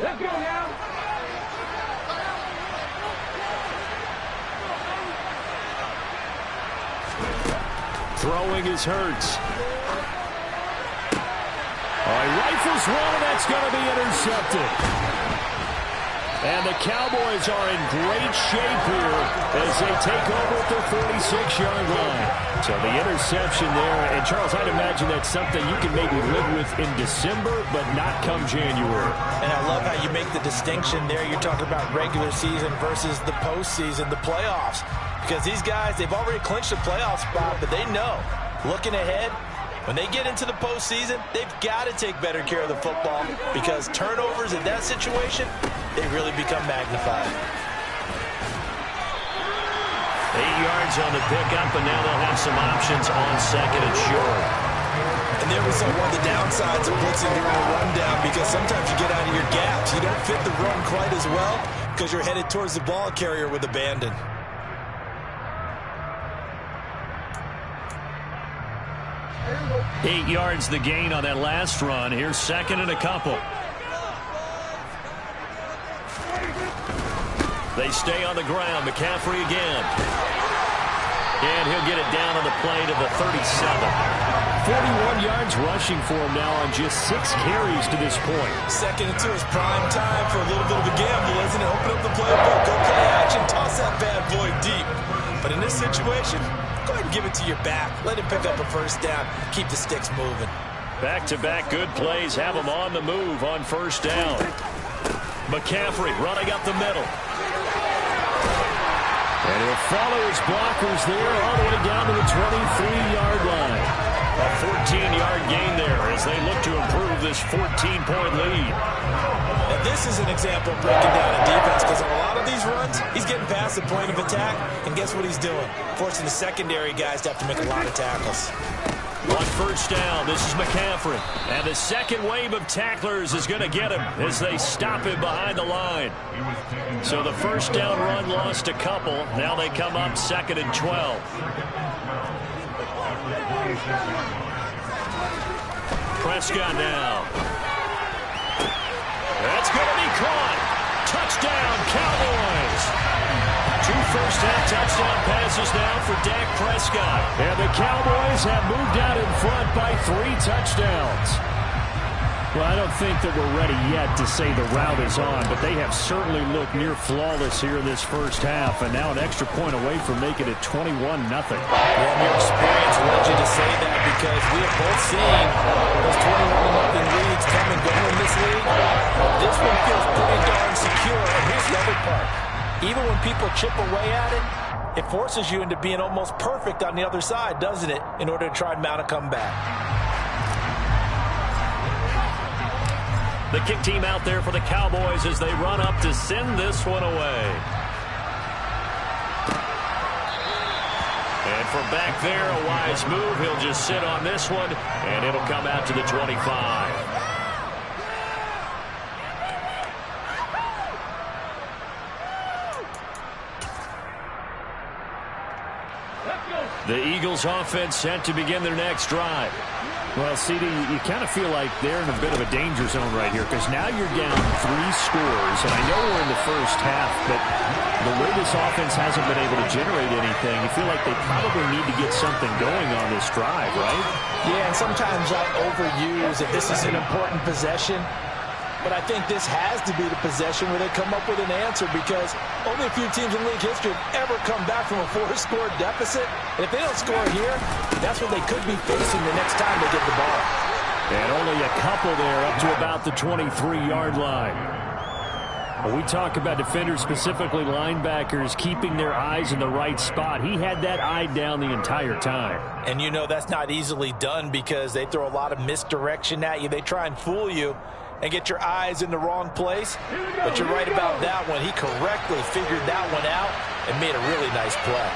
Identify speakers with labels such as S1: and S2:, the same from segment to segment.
S1: Let's go now.
S2: Throwing is Hurts. He rifles one, and that's going to be intercepted. And the Cowboys are in great shape here as they take over at their 46-yard line. So the interception there, and Charles, I'd imagine that's something you can maybe live with in December, but not come January.
S3: And I love how you make the distinction there. You're talking about regular season versus the postseason, the playoffs. Because these guys, they've already clinched a playoff spot, but they know, looking ahead, when they get into the postseason, they've got to take better care of the football because turnovers in that situation, they really become magnified.
S2: 8 yards on the pickup, and now they'll have some options on second and short.
S3: And there was one of the downsides of blitzing during a rundown because sometimes you get out of your gaps. You don't fit the run quite as well because you're headed towards the ball carrier with abandon.
S2: Eight yards the gain on that last run. Here's second and a couple. They stay on the ground. McCaffrey again. And he'll get it down on the play to the 37. 41 yards rushing for him now on just 6 carries to this point.
S3: Second and 2 is prime time for a little bit of a gamble, isn't it? Open up the playbook, go play action, toss that bad boy deep. But in this situation, go ahead and give it to your back. Let him pick up a first down. Keep the sticks moving.
S2: Back-to-back good plays have him on the move on first down. McCaffrey running up the middle. And he'll follow his blockers there all the way down to the 23-yard line. A 14-yard gain there as they look to improve this 14-point lead.
S3: And this is an example of breaking down a defense because on a lot of these runs, he's getting past the point of attack, and guess what he's doing? Forcing the secondary guys to have to make a lot of tackles.
S2: On first down, this is McCaffrey. And the second wave of tacklers is going to get him as they stop him behind the line. So the first down run lost a couple. Now they come up second and 12. Prescott now. That's going to be caught. Touchdown, Cowboys. 2 first-half touchdown passes now for Dak Prescott. And the Cowboys have moved out in front by 3 touchdowns. Well, I don't think that we're ready yet to say the route is on, but they have certainly looked near flawless here in this first half, and now an extra point away from making it 21-0.
S3: Well, your experience led you to say that because we have both seen those 21-0 leads come and go in this league. This one feels pretty darn secure, and here's the other part. Even when people chip away at it, it forces you into being almost perfect on the other side, doesn't it, in order to try and mount a comeback.
S2: The kick team out there for the Cowboys as they run up to send this one away. And from back there, a wise move. He'll just sit on this one, and it'll come out to the 25. The Eagles offense set to begin their next drive.
S1: Well, CD, you kind of feel like they're in a bit of a danger zone right here because now you're down 3 scores, and I know we're in the first half, but the way this offense hasn't been able to generate anything, you feel like they probably need to get something going on this drive, right?
S3: Yeah, and sometimes I overuse if this is an important possession. But I think this has to be the possession where they come up with an answer because only a few teams in league history have ever come back from a 4-score deficit. And if they don't score here, that's what they could be facing the next time they get the ball.
S2: And only a couple there up to about the 23-yard line.
S1: When we talk about defenders, specifically linebackers, keeping their eyes in the right spot. He had that eye down the entire time.
S3: And you know that's not easily done because they throw a lot of misdirection at you. They try and fool you and get your eyes in the wrong place. But you're right about that one. He correctly figured that one out and made a really nice play.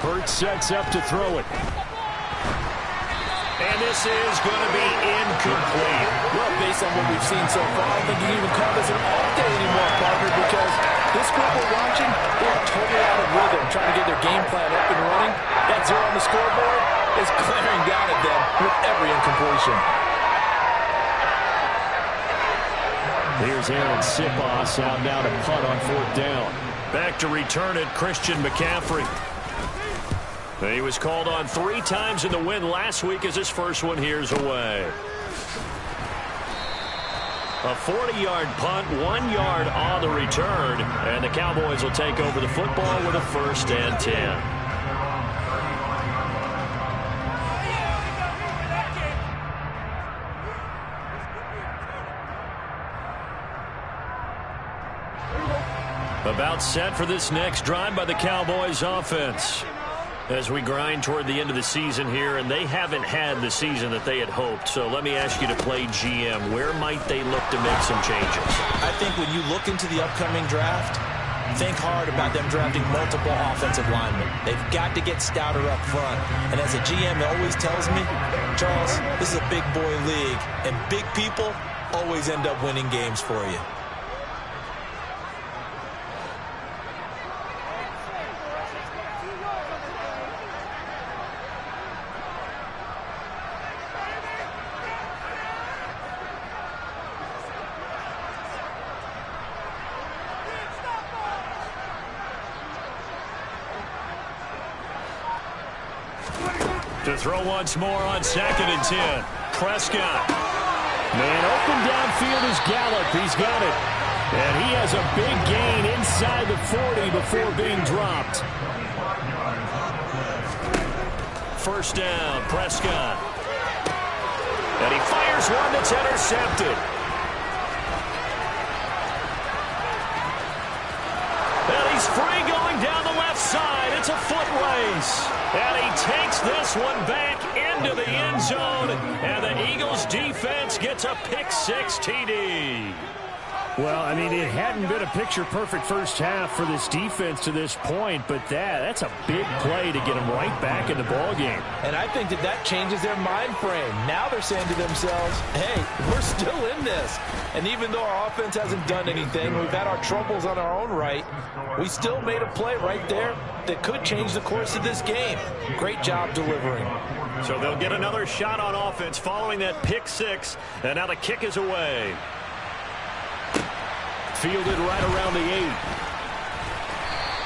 S2: Hurts sets up to throw it. And this is going to be incomplete.
S3: Well, based on what we've seen so far, I don't think you can even call this an off day anymore, partner, because this group we're watching, they are totally out of rhythm, trying to get their game plan up and running. That 0 on the scoreboard is glaring down at them with every incompletion.
S1: Here's Aaron Sipos out now to punt on 4th down.
S2: Back to return it, Christian McCaffrey. He was called on 3 times in the win last week as his first one here's away. A 40-yard punt, 1 yard on the return, and the Cowboys will take over the football with a 1st and 10. About set for this next drive by the Cowboys offense. As we grind toward the end of the season here, and they haven't had the season that they had hoped. So let me ask you to play GM. Where might they look to make some changes?
S3: I think when you look into the upcoming draft, think hard about them drafting multiple offensive linemen. They've got to get stouter up front. And as a GM always tells me, Charles, this is a big boy league, and big people always end up winning games for you.
S2: To throw once more on 2nd and 10. Prescott.
S1: Man, open downfield is Gallup. He's got it. And he has a big gain inside the 40 before being dropped.
S2: 1st down, Prescott. And he fires one that's intercepted. And he's free going down the left side. It's a foot race. And he takes this one back into the end zone. And the Eagles defense gets a pick-6 TD.
S1: Well, I mean, it hadn't been a picture-perfect first half for this defense to this point, but that's a big play to get them right back in the ballgame.
S3: And I think that changes their mind frame. Now they're saying to themselves, hey, we're still in this. And even though our offense hasn't done anything, we've had our troubles on our own right, we still made a play right there that could change the course of this game. Great job delivering.
S2: So they'll get another shot on offense following that pick-6, and now the kick is away.
S1: Fielded right around the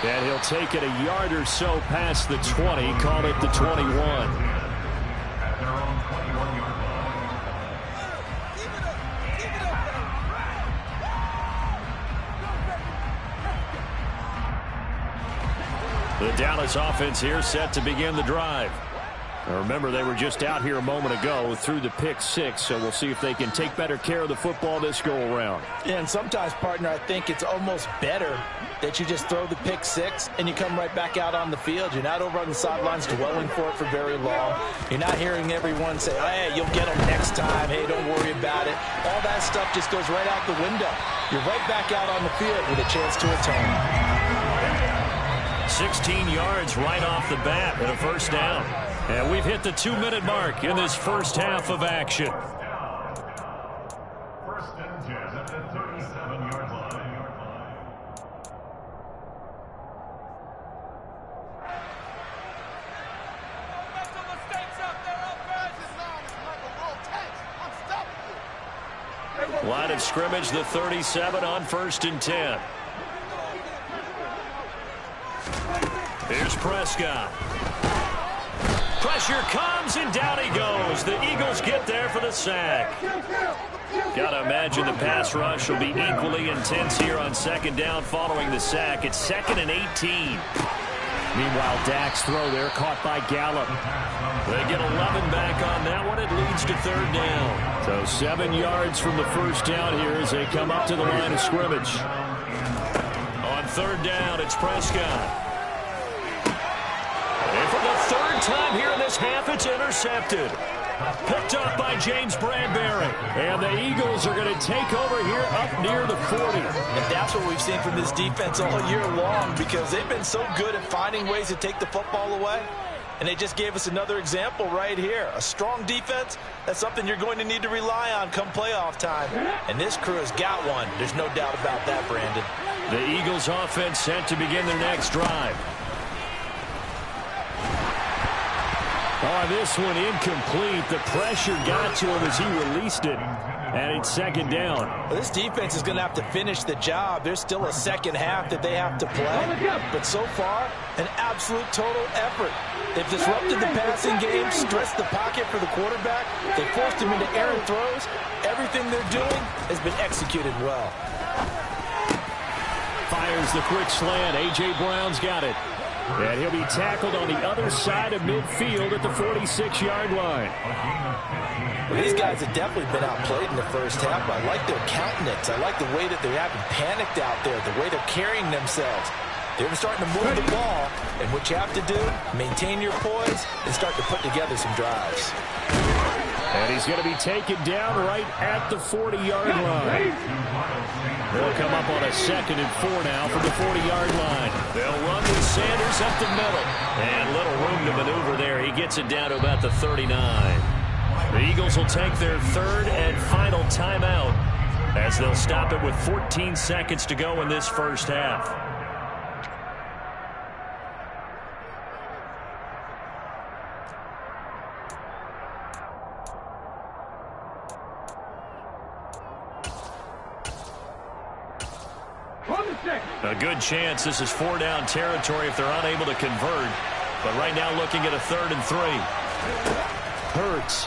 S1: 8. And he'll take it a yard or so past the 20, call it the 21.
S2: The Dallas offense here set to begin the drive. Now remember, they were just out here a moment ago through the pick-6, so we'll see if they can take better care of the football this go-around.
S3: Yeah, and sometimes, partner, I think it's almost better that you just throw the pick-6 and you come right back out on the field. You're not over on the sidelines dwelling for it for very long. You're not hearing everyone say, hey, you'll get them next time. Hey, don't worry about it. All that stuff just goes right out the window. You're right back out on the field with a chance to atone.
S2: 16 yards right off the bat and a 1st down. And we've hit the 2-minute mark in this first half of action.
S4: 1st and 10 at the 37-yard line.
S2: Line of scrimmage, the 37 on 1st and 10. Here's Prescott. Pressure comes, and down he goes. The Eagles get there for the sack. Got to imagine the pass rush will be equally intense here on 2nd down following the sack. It's 2nd and 18.
S1: Meanwhile, Dak's throw there caught by Gallup.
S2: They get 11 back on that one. It leads to 3rd down.
S1: So 7 yards from the 1st down here as they come up to the line of scrimmage.
S2: On 3rd down, it's Prescott. And for the 3rd time here in this half, it's intercepted. Picked up by James Bradbury.
S1: And the Eagles are going to take over here up near the 40.
S3: And that's what we've seen from this defense all year long, because they've been so good at finding ways to take the football away. And they just gave us another example right here. A strong defense, that's something you're going to need to rely on come playoff time. And this crew has got one. There's no doubt about that, Brandon.
S2: The Eagles offense set to begin their next drive. Oh, this one incomplete. The pressure got to him as he released it. And it's second down.
S3: Well, this defense is going to have to finish the job. There's still a second half that they have to play. But so far, an absolute total effort. They've disrupted the passing game, stressed the pocket for the quarterback. They forced him into errant throws. Everything they're doing has been executed well.
S2: Fires the quick slant. A.J. Brown's got it. And he'll be tackled on the other side of midfield at the 46-yard line.
S3: Well, these guys have definitely been outplayed in the first half. I like their countenance. I like the way that they haven't panicked out there, the way they're carrying themselves. They're starting to move the ball, and what you have to do, maintain your poise and start to put together some drives.
S2: And he's going to be taken down right at the 40-yard line. They'll come up on a 2nd and 4 now from the 40-yard line. They'll run with Sanders up the middle. And little room to maneuver there. He gets it down to about the 39. The Eagles will take their 3rd and final timeout as they'll stop it with 14 seconds to go in this first half. A good chance this is 4-down territory if they're unable to convert. But right now looking at a 3rd and 3. Hurts.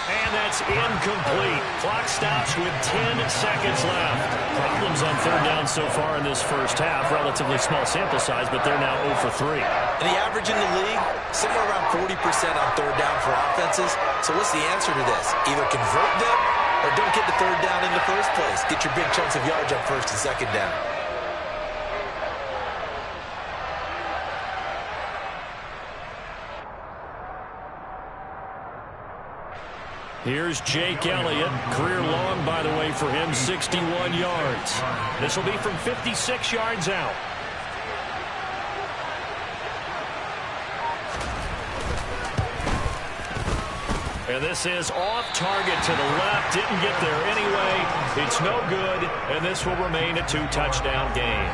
S2: And that's incomplete. Clock stops with 10 seconds left. Problems on 3rd down so far in this first half. Relatively small sample size, but they're now 0 for 3.
S3: And the average in the league, somewhere around 40% on 3rd down for offenses. So what's the answer to this? Either convert them or don't get the 3rd down in the first place. Get your big chunks of yards on 1st and 2nd down.
S2: Here's Jake Elliott. Career long, by the way, for him, 61 yards. This will be from 56 yards out. And this is off target to the left. Didn't get there anyway. It's no good, and this will remain a 2-touchdown game.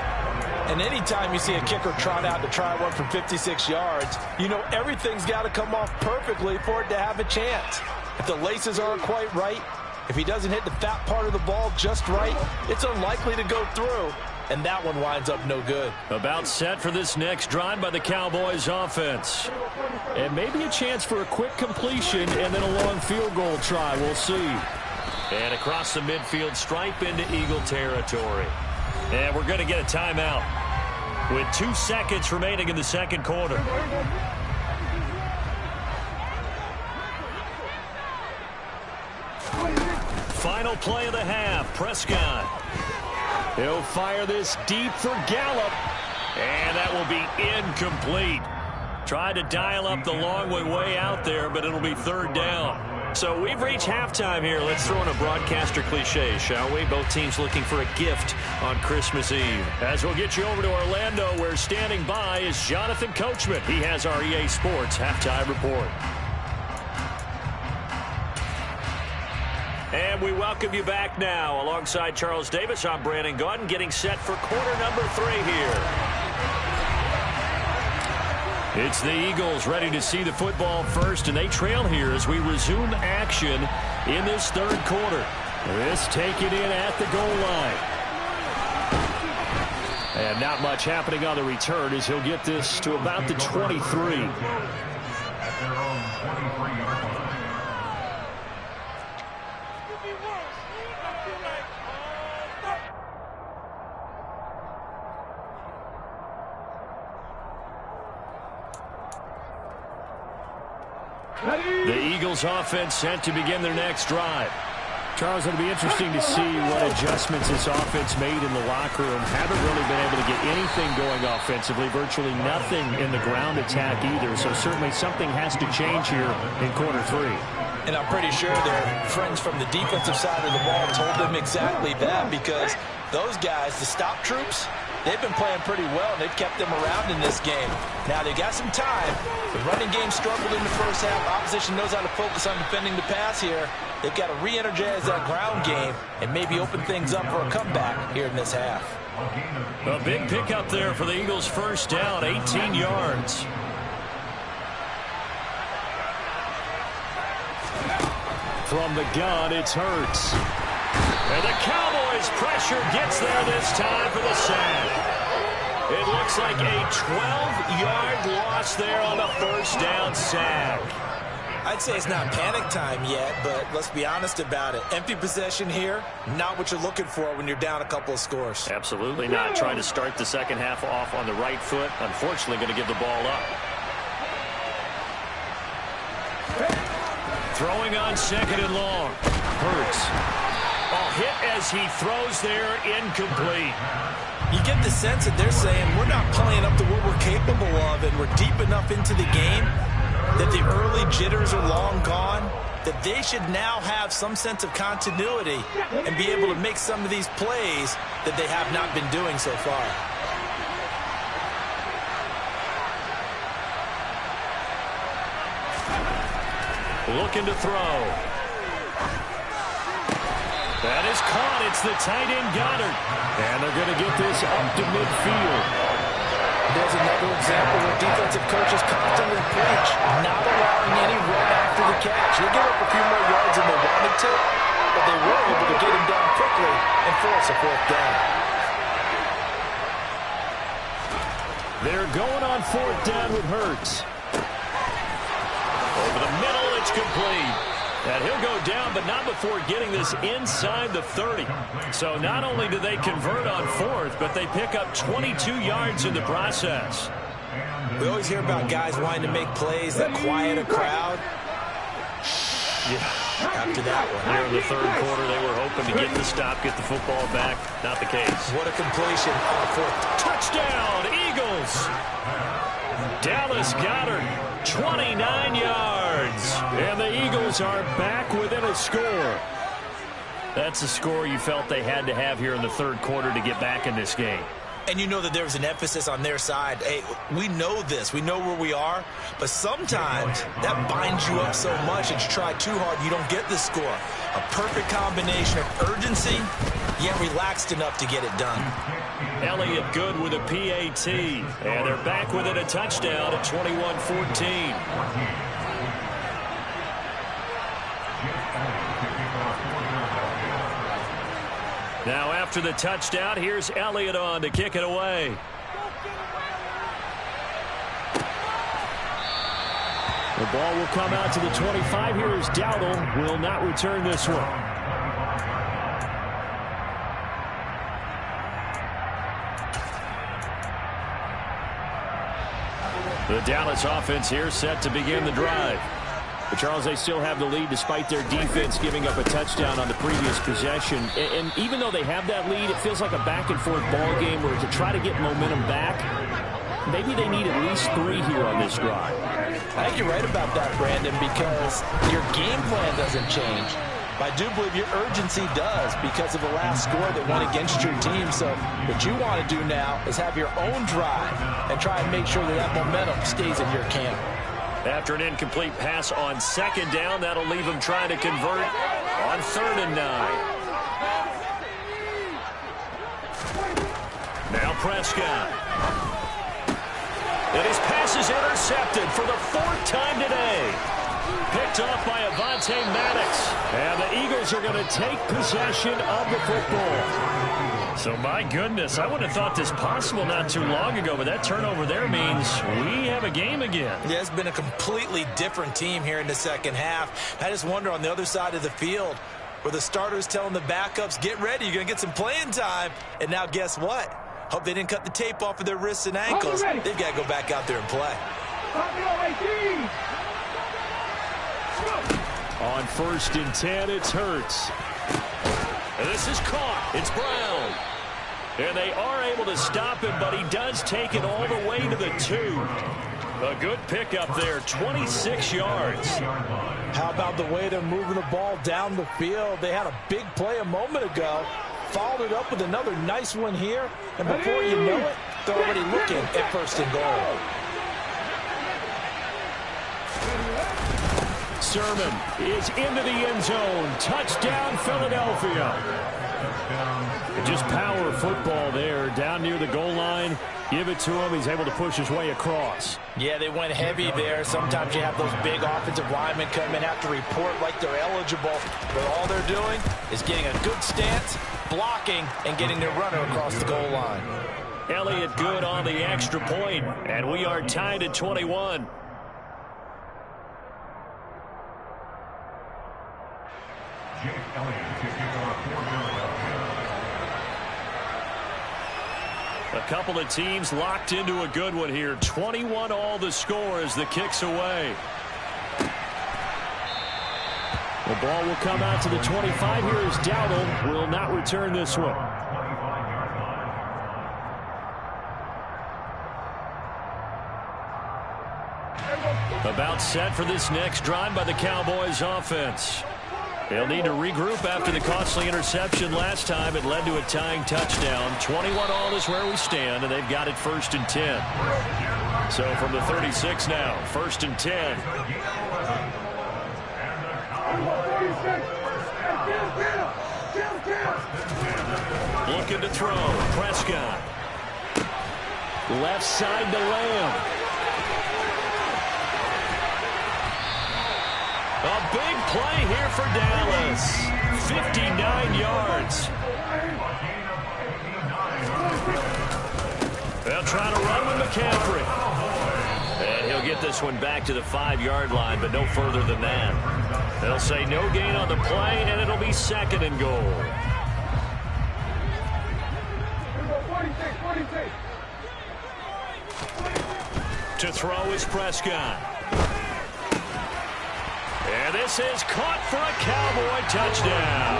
S3: And anytime you see a kicker trot out to try one from 56 yards, you know everything's got to come off perfectly for it to have a chance. If the laces aren't quite right, if he doesn't hit the fat part of the ball just right, it's unlikely to go through. And that one winds up no good.
S2: About set for this next drive by the Cowboys offense. And maybe a chance for a quick completion and then a long field goal try. We'll see. And across the midfield stripe into Eagle territory. And we're going to get a timeout with 2 seconds remaining in the second quarter. Final play of the half. Prescott. He'll fire this deep for Gallup. And that will be incomplete. Tried to dial up the long way out there, but it'll be 3rd down. So we've reached halftime here. Let's throw in a broadcaster cliche, shall we? Both teams looking for a gift on Christmas Eve. As we'll get you over to Orlando, where standing by is Jonathan Coachman. He has our EA Sports halftime report. And we welcome you back now. Alongside Charles Davis, I'm Brandon Gaudin, getting set for quarter number 3 here. It's the Eagles ready to see the football first, and they trail here as we resume action in this 3rd quarter. This taken in at the goal line. And not much happening on the return as he'll get this to about the 23.
S4: At their own 23-yard line.
S2: The Eagles offense set to begin their next drive.
S1: Charles, it'll be interesting to see what adjustments this offense made in the locker room. Haven't really been able to get anything going offensively, virtually nothing in the ground attack either. So certainly something has to change here in quarter 3.
S3: And I'm pretty sure their friends from the defensive side of the ball told them exactly that, because those guys, the stop troops, they've been playing pretty well, and they've kept them around in this game. Now, they got some time. The running game struggled in the first half. Opposition knows how to focus on defending the pass here. They've got to re-energize that ground game and maybe open things up for a comeback here in this half.
S2: A big pickup there for the Eagles' first down, 18 yards. From the gun, it's Hurts. And the Cowboys' pressure gets there this time for the sack. It looks like a 12-yard loss there on the first down sack.
S3: I'd say it's not panic time yet, but let's be honest about it. Empty possession here, not what you're looking for when you're down a couple of scores.
S2: Absolutely not. Trying to start the second half off on the right foot. Unfortunately, going to give the ball up. Throwing on second and long. Hurts. Hit as he throws there, incomplete.
S3: You get the sense that they're saying we're not playing up to what we're capable of, and we're deep enough into the game that the early jitters are long gone, that they should now have some sense of continuity and be able to make some of these plays that they have not been doing so far.
S2: Looking to throw. That is caught. It's the tight end Goddard. And they're going to get this up to midfield.
S3: There's another example where defensive coaches constantly preach not allowing any run after the catch. They give up a few more yards than they wanted to, but they were able to get him down quickly and force a fourth down.
S2: They're going on fourth down with Hurts. Over the middle, it's complete. And he'll go down, but not before getting this inside the 30. So not only do they convert on fourth, but they pick up 22 yards in the process.
S3: We always hear about guys wanting to make plays that quiet a crowd. Yeah, after that one.
S2: Here in the third quarter, they were hoping to get the stop, get the football back. Not the case.
S3: What a completion on fourth.
S2: Touchdown, Eagles! Dallas Goedert, 29 yards. And the Eagles are back within a score. That's a score you felt they had to have here in the third quarter to get back in this game.
S3: And you know that there was an emphasis on their side. Hey, we know this. We know where we are. But sometimes that binds you up so much that you try too hard, you don't get the score. A perfect combination of urgency, yet relaxed enough to get it done.
S2: Elliott good with a PAT. And they're back within a touchdown at 21-14. Now after the touchdown, here's Elliott on to kick it away. The ball will come out to the 25. Here is Dowdle. Will not return this one. The Dallas offense here set to begin the drive. But, Charles, they still have the lead despite their defense giving up a touchdown on the previous possession. And even though they have that lead, it feels like a back-and-forth ball game where to try to get momentum back, maybe they need at least 3 here on this drive.
S3: I think you're right about that, Brandon, because your game plan doesn't change. But I do believe your urgency does because of the last score that went against your team. So what you want to do now is have your own drive and try and make sure that that momentum stays in your camp.
S2: After an incomplete pass on second down, that'll leave him trying to convert on 3rd and 9. Now Prescott. And his pass is intercepted for the 4th time today. Picked off by Avonte Maddox. And the Eagles are going to take possession of the football. So, my goodness, I wouldn't have thought this possible not too long ago, but that turnover there means we have a game again.
S3: Yeah, it's been a completely different team here in the second half. I just wonder on the other side of the field where the starters telling the backups, get ready, you're going to get some playing time. And now guess what? Hope they didn't cut the tape off of their wrists and ankles. They've got to go back out there and play.
S2: On 1st and 10, it's Hurts. And this is caught. It's Brown. And they are able to stop him, but he does take it all the way to the 2. A good pickup there, 26 yards.
S3: How about the way they're moving the ball down the field? They had a big play a moment ago. followed it up with another nice one here, and before you know it, they're already looking at 1st and goal.
S2: Sermon is into the end zone. Touchdown, Philadelphia. Just power football there, down near the goal line. Give it to him. He's able to push his way across.
S3: Yeah, they went heavy there. Sometimes you have those big offensive linemen come in, have to report like they're eligible. But all they're doing is getting a good stance, blocking, and getting their runner across the goal line.
S2: Elliott good on the extra point, and we are tied at 21.
S4: Jake Elliott to kick off for Philadelphia.
S2: A couple of teams locked into a good one here. 21 all the score as the kick's away. The ball will come out to the 25 here as Dowdle will not return this one. About set for this next drive by the Cowboys offense. They'll need to regroup after the costly interception last time. It led to a tying touchdown. 21 all is where we stand, and they've got it 1st and 10. So from the 36 now, 1st and 10. Looking to throw. Prescott. Left side to Lamb. A big play here for Dallas. 59 yards. They'll try to run with McCaffrey. And he'll get this one back to the 5-yard line, but no further than that. They'll say no gain on the play, and it'll be 2nd and goal. To throw is Prescott. And this is caught for a Cowboy touchdown.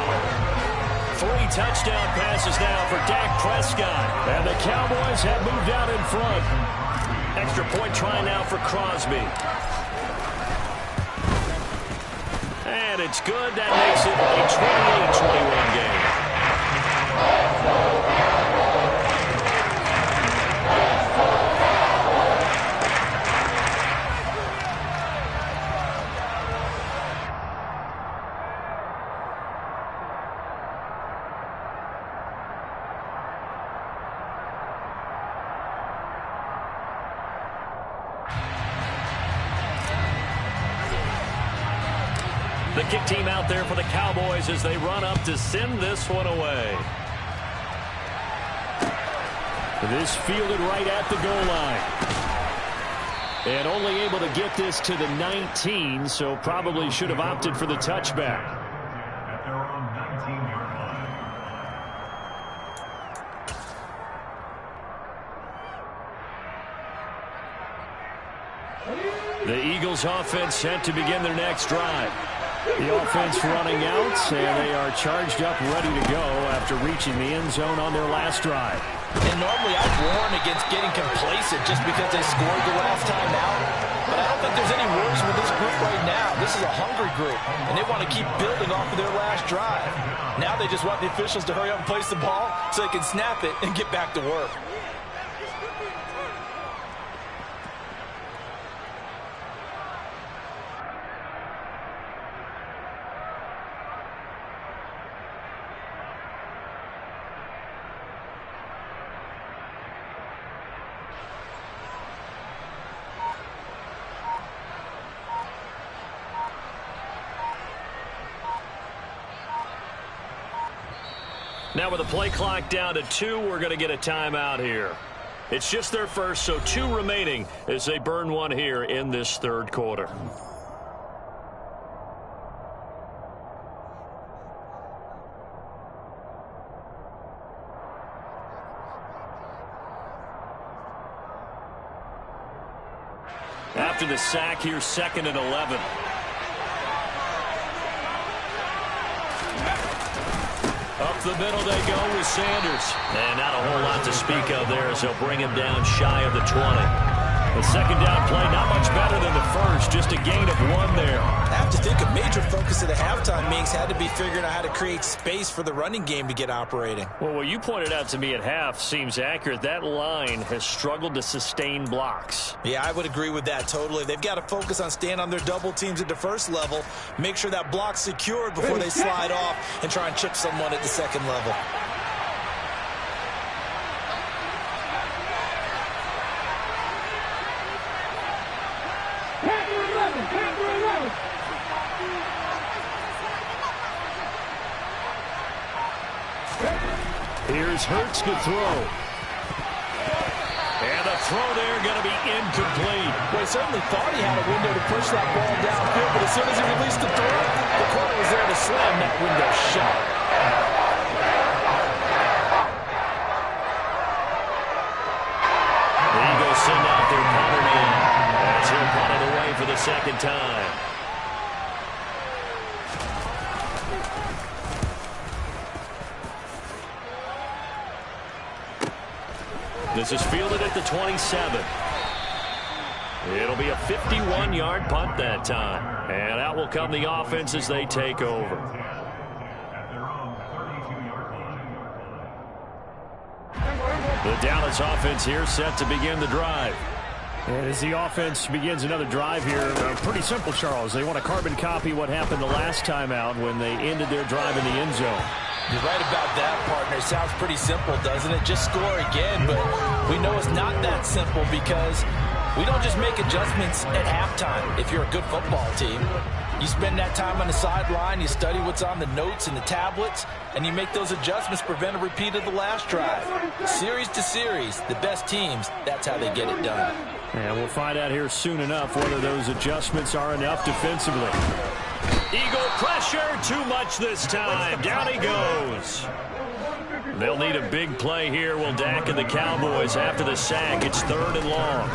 S2: 3 touchdown passes now for Dak Prescott. And the Cowboys have moved out in front. Extra point try now for Crosby. And it's good. That makes it a 28-21 game. The kick team out there for the Cowboys as they run up to send this one away. This fielded right at the goal line. And only able to get this to the 19, so probably should have opted for the touchback.
S4: At their own 19-yard line.
S2: The Eagles offense set to begin their next drive. The offense running out, and they are charged up, ready to go after reaching the end zone on their last drive.
S3: And normally I'd warn against getting complacent just because they scored the last time out. But I don't think there's any worries with this group right now. This is a hungry group, and they want to keep building off of their last drive. Now they just want the officials to hurry up and place the ball so they can snap it and get back to work.
S2: Now with the play clock down to 2, we're going to get a timeout here. It's just their first, so 2 remaining as they burn one here in this 3rd quarter. After the sack, here's 2nd and 11. Up the middle they go with Sanders. And not a whole lot to speak of there as they'll bring him down shy of the 20. The 2nd down play not much better than the first, just a gain of 1 there.
S3: I have to think a major focus focus of the halftime meetings had to be figuring out how to create space for the running game to get operating.
S2: Well, what you pointed out to me at half seems accurate. That line has struggled to sustain blocks.
S3: Yeah, I would agree with that totally. They've got to focus on staying on their double teams at the first level, make sure that block's secured before they slide off and try and chip someone at the second level.
S2: Here's Hurts to throw. And the throw there going to be incomplete.
S3: Well, he certainly thought he had a window to push that ball downfield, but as soon as he released the throw, the corner was there to slam that window shut.
S2: The Eagles send out their punter man as he'll punt it away for the second time. This is fielded at the 27. It'll be a 51-yard punt that time. And out will come the offense as they take over. The Dallas offense here set to begin the drive.
S1: And as the offense begins another drive here, pretty simple, Charles. They want to carbon copy what happened the last time out when they ended their drive in the end zone.
S3: You're right about that, partner. Sounds pretty simple, doesn't it? Just score again, but we know it's not that simple because we don't just make adjustments at halftime if you're a good football team. You spend that time on the sideline, you study what's on the notes and the tablets, and you make those adjustments to prevent a repeat of the last drive. Series to series, the best teams, that's how they get it done.
S1: And we'll find out here soon enough whether those adjustments are enough defensively.
S2: Eagle pressure, too much this time. Down he goes. They'll need a big play here, will Dak and the Cowboys after the sack. It's 3rd and long.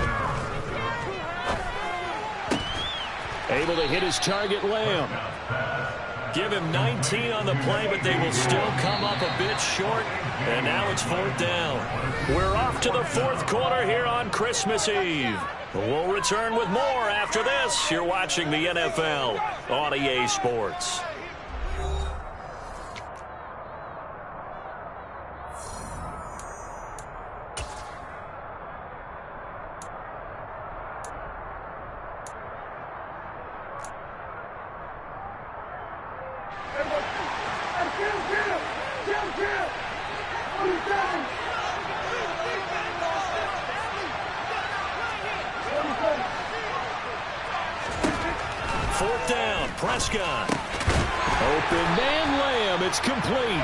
S1: Able to hit his target, Lamb.
S2: Give him 19 on the play, but they will still come up a bit short. And now it's 4th down. We're off to the 4th quarter here on Christmas Eve. We'll return with more after this. You're watching the NFL on EA Sports. Prescott.
S1: Open man Lamb. It's complete.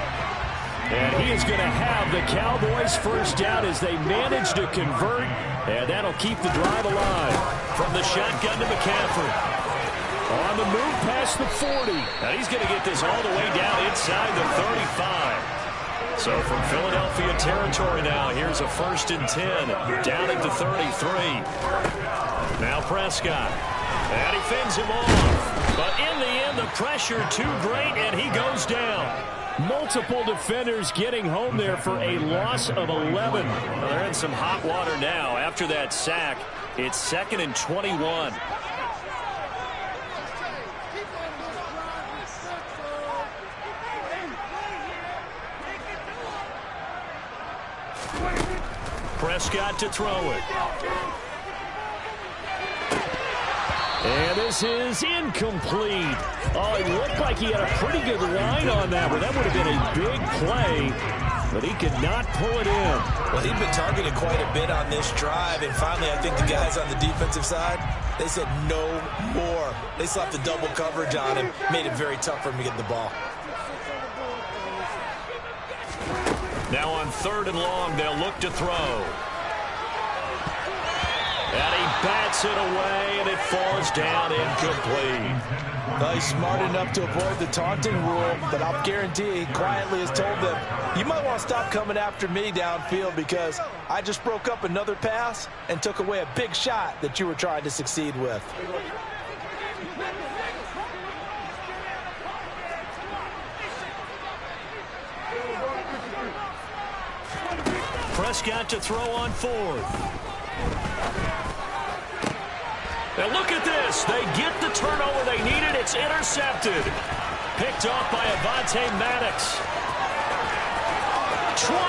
S1: And he is going to have the Cowboys first down as they manage to convert. And that'll keep the drive alive.
S2: From the shotgun to McCaffrey.
S1: On the move past the 40.
S2: And he's going to get this all the way down inside the 35. So from Philadelphia territory now, here's a 1st and 10. Down at the 33. Now Prescott. And he fends him off. But in the end, the pressure too great, and he goes down.
S1: Multiple defenders getting home there for a loss of 11.
S2: Well, they're in some hot water now. After that sack, it's 2nd and 21. Prescott to throw it.
S1: And this is incomplete. Oh, it looked like he had a pretty good line on that, but that would have been a big play, but he could not pull it in.
S3: Well, he'd been targeted quite a bit on this drive, and finally I think the guys on the defensive side, they said no more. They slapped the double coverage on him, made it very tough for him to get the ball.
S2: Now on 3rd and long, they'll look to throw. And he bats it away, and it falls down incomplete.
S3: Well, he's smart enough to avoid the taunting rule, but I'll guarantee he quietly has told them, you might want to stop coming after me downfield because I just broke up another pass and took away a big shot that you were trying to succeed with.
S2: Prescott to throw on 4th. And look at this. They get the turnover they needed. It's intercepted. Picked off by Avonte Maddox. 20.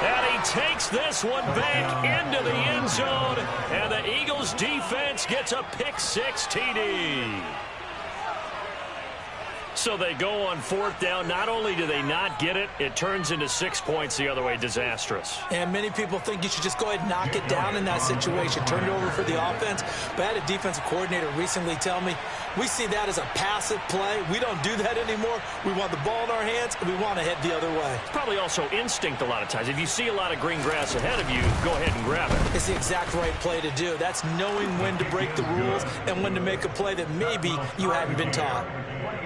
S2: And he takes this one back into the end zone. And the Eagles defense gets a pick-6 TD. So they go on 4th down. Not only do they not get it, it turns into 6 points the other way. Disastrous.
S3: And many people think you should just go ahead and knock it down in that situation. Turn it over for the offense. But I had a defensive coordinator recently tell me, we see that as a passive play. We don't do that anymore. We want the ball in our hands, and we want to head the other way.
S2: It's probably also instinct a lot of times. If you see a lot of green grass ahead of you, go ahead and grab it.
S3: It's the exact right play to do. That's knowing when to break the rules and when to make a play that maybe you hadn't been taught.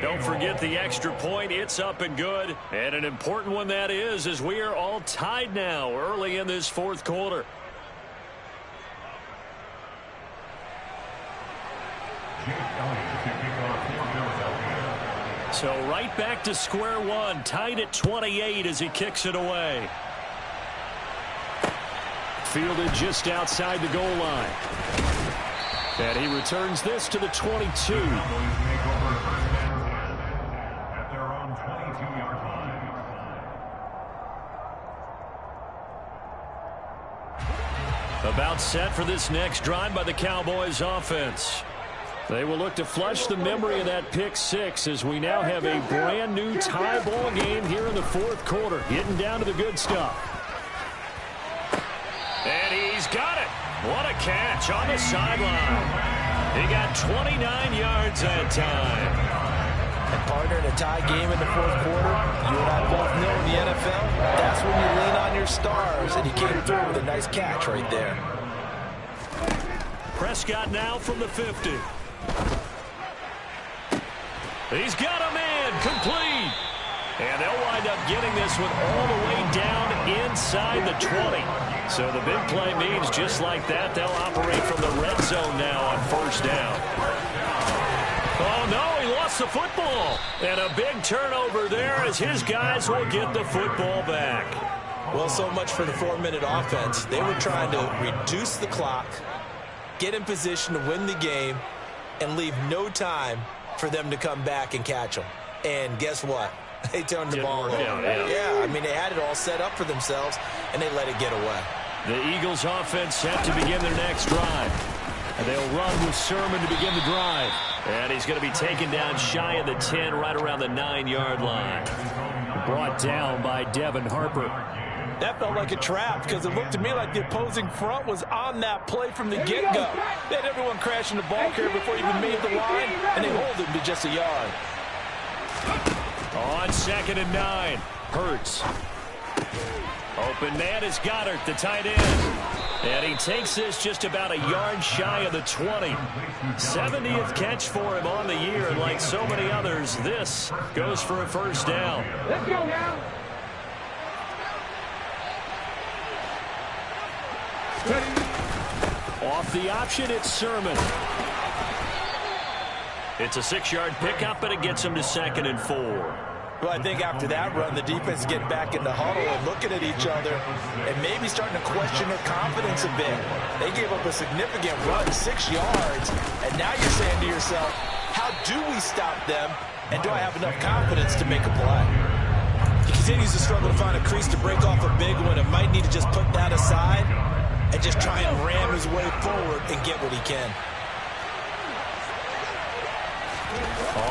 S2: Don't forget the extra point. It's up and good. And an important one that is, as we are all tied now early in this 4th quarter. So right back to square one, tied at 28 as he kicks it away. Fielded just outside the goal line. And he returns this to the 22. About set for this next drive by the Cowboys offense. They will look to flush the memory of that pick-6 as we now have a brand new tie ball game here in the 4th quarter. Getting down to the good stuff. And he's got it. What a catch on the sideline. He got 29 yards that time.
S3: And partner, in a tie game in the 4th quarter, you and I both know in the NFL, that's when you lean on your stars, and he came through with a nice catch right there.
S2: Prescott now from the 50. He's got a man complete. And they'll wind up getting this one all the way down inside the 20. So the big play means just like that, they'll operate from the red zone now on 1st down. Oh, no, he lost the football. And a big turnover there as his guys will get the football back.
S3: Well, so much for the 4-minute offense. They were trying to reduce the clock, get in position to win the game, and leave no time for them to come back and catch them. And guess what? They turned the ball over. Yeah, I mean, they had it all set up for themselves, and they let it get away.
S2: The Eagles offense set to begin their next drive. And they'll run with Sermon to begin the drive. And he's going to be taken down shy of the 10, right around the 9-yard line. Brought down by Devin Harper.
S3: That felt like a trap because it looked to me like the opposing front was on that play from the get-go. They had everyone crashing the ball carrier before he even made the line, and they hold him to just a yard.
S2: On 2nd and 9, Hurts. Open man is Goddard, the tight end. And he takes this just about a yard shy of the 20. 70th catch for him on the year, and like so many others, this goes for a 1st down.
S5: Let's go now.
S2: Off the option, it's Sermon. It's a 6-yard pickup, and it gets him to 2nd and 4.
S3: Well, I think after that run, the defense is getting back in the huddle and looking at each other and maybe starting to question their confidence a bit. They gave up a significant run, 6 yards, and now you're saying to yourself, how do we stop them, and do I have enough confidence to make a play? He continues to struggle to find a crease to break off a big one and might need to just put that aside and just try and ram his way forward and get what he can.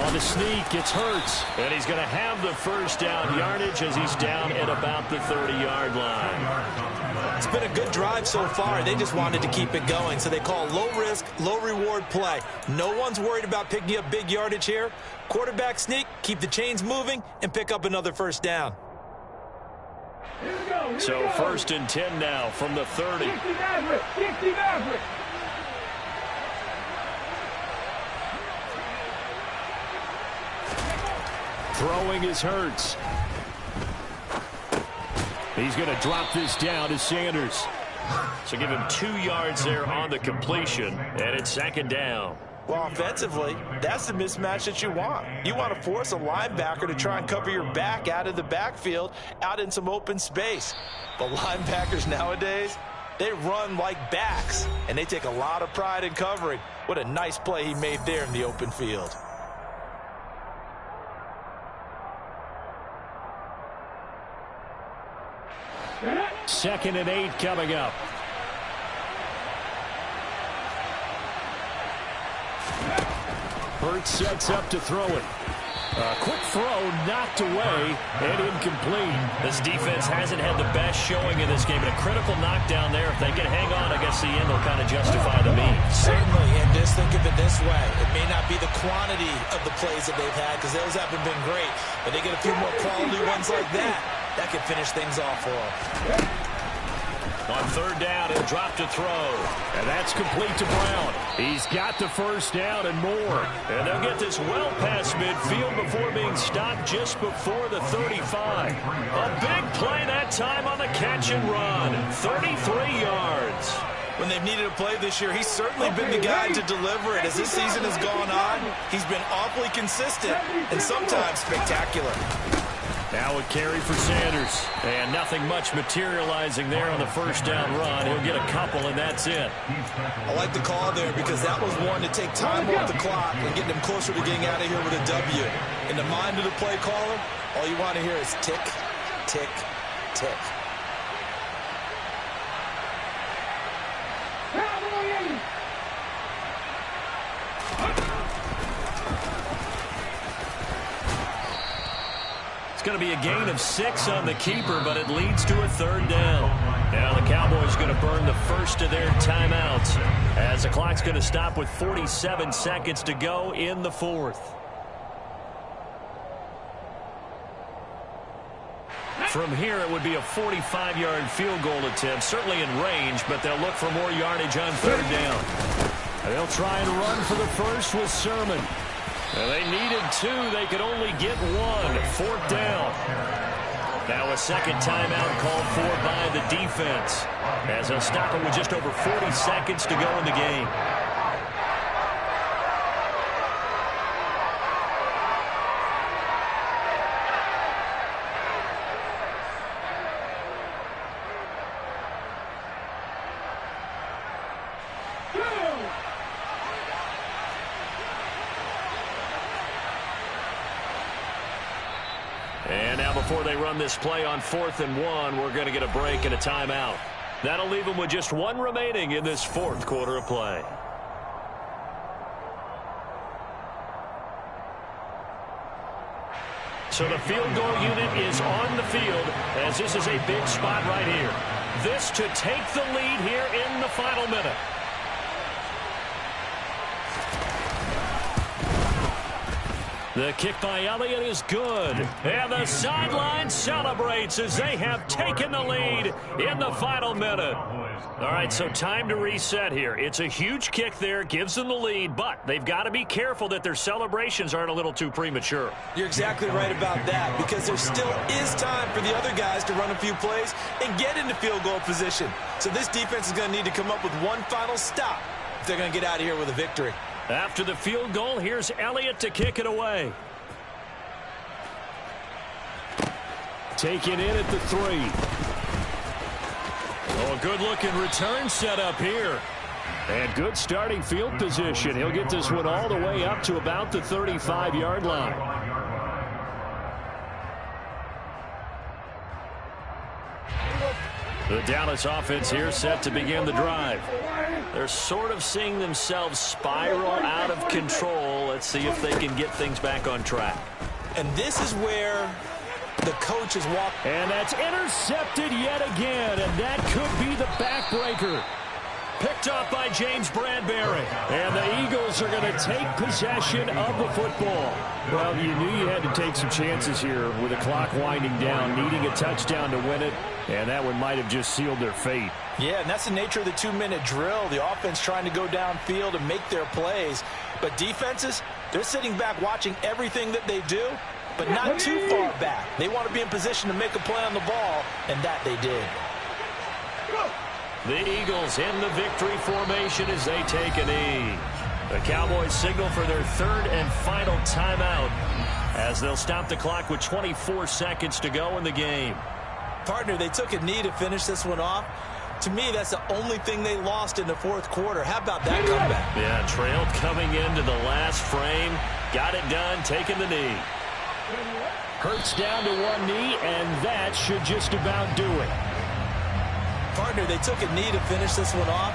S2: On the sneak, it's Hurts. And he's going to have the 1st down yardage as he's down at about the 30-yard line.
S3: It's been a good drive so far. They just wanted to keep it going, so they call low-risk, low-reward play. No one's worried about picking up big yardage here. Quarterback sneak, keep the chains moving, and pick up another 1st down.
S2: So 1st and 10 now from the 30.
S5: 60 Maverick.
S2: Throwing is Hurts. He's going to drop this down to Sanders. So give him 2 yards there on the completion, and it's 2nd down.
S3: Well, offensively, that's the mismatch that you want. You want to force a linebacker to try and cover your back out of the backfield, out in some open space. But linebackers nowadays, They run like backs, and they take a lot of pride in covering. What a nice play he made there in the open field.
S2: Second and 8 coming up. Hurts sets up to throw it. A quick throw knocked away and incomplete. This defense hasn't had the best showing in this game, but a critical knockdown there. If they can hang on, I guess the end will kind of justify the means.
S3: Certainly, and just think of it this way. It may not be the quantity of the plays that they've had because those haven't been great, but they get a few more quality ones like that. That could finish things off for them.
S2: On third down, he'll drop to throw. And that's complete to Brown. He's got the first down and more. And they'll get this well past midfield before being stopped just before the 35. A big play that time on the catch and run. 33 yards.
S3: When they've needed a play this year, he's certainly been the guy to deliver it. As this season has gone on, he's been awfully consistent and sometimes spectacular.
S2: Now a carry for Sanders. And nothing much materializing there on the first down run. He'll get a couple, and that's it.
S3: I like the call there because that was one to take time off the clock and get them closer to getting out of here with a W. In the mind of the play caller, all you want to hear is tick, tick, tick.
S2: It's going to be a gain of 6 on the keeper, but it leads to a third down. Now the Cowboys going to burn the first of their timeouts as the clock's going to stop with 47 seconds to go in the fourth. From here, it would be a 45-yard field goal attempt, certainly in range, but they'll look for more yardage on third down. They'll try and run for the first with Sermon. They needed 2. They could only get 1. Fourth down. Now a second timeout called for by the defense as they'll stop it with just over 40 seconds to go in the game. And now before they run this play on 4th and 1, we're going to get a break and a timeout. That'll leave them with just 1 remaining in this fourth quarter of play. So the field goal unit is on the field as this is a big spot right here. This to take the lead here in the final minute. The kick by Elliott is good. And the sideline celebrates as they have taken the lead in the final minute. All right, so time to reset here. It's a huge kick there, gives them the lead, but they've got to be careful that their celebrations aren't a little too premature.
S3: You're exactly right about that because there still is time for the other guys to run a few plays and get into field goal position. So this defense is going to need to come up with one final stop if they're going to get out of here with a victory.
S2: After the field goal, here's Elliott to kick it away. Taken in at the 3. Oh, a good-looking return set up here. And good starting field position. He'll get this one all the way up to about the 35-yard line. The Dallas offense here set to begin the drive. They're sort of seeing themselves spiral out of control. Let's see if they can get things back on track.
S3: And this is where the coach is walking.
S2: And that's intercepted yet again, and that could be the backbreaker. Picked off by James Bradbury. And the Eagles are going to take possession of the football. Well, you knew you had to take some chances here with the clock winding down, needing a touchdown to win it, and that one might have just sealed their fate.
S3: Yeah, and that's the nature of the 2-minute drill. The offense trying to go downfield and make their plays. But defenses, they're sitting back watching everything that they do, but not too far back. They want to be in position to make a play on the ball, and that they did.
S2: The Eagles in the victory formation as they take a knee. The Cowboys signal for their third and final timeout as they'll stop the clock with 24 seconds to go in the game.
S3: Partner, they took a knee to finish this one off. To me, that's the only thing they lost in the fourth quarter. How about that comeback?
S2: Yeah, trailed coming into the last frame. Got it done, taking the knee.
S1: Hurts down to one knee, and that should just about do it.
S3: Partner, they took a knee to finish this one off.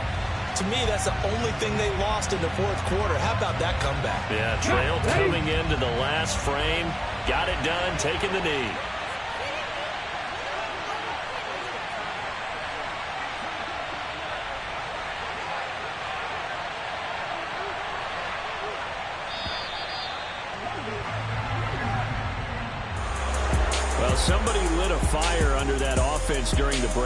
S3: To me, that's the only thing they lost in the fourth quarter. How about that comeback?
S2: Yeah, trailed coming into the last frame. Got it done, taking the knee.
S1: Well, somebody lit a fire under that offense during the break.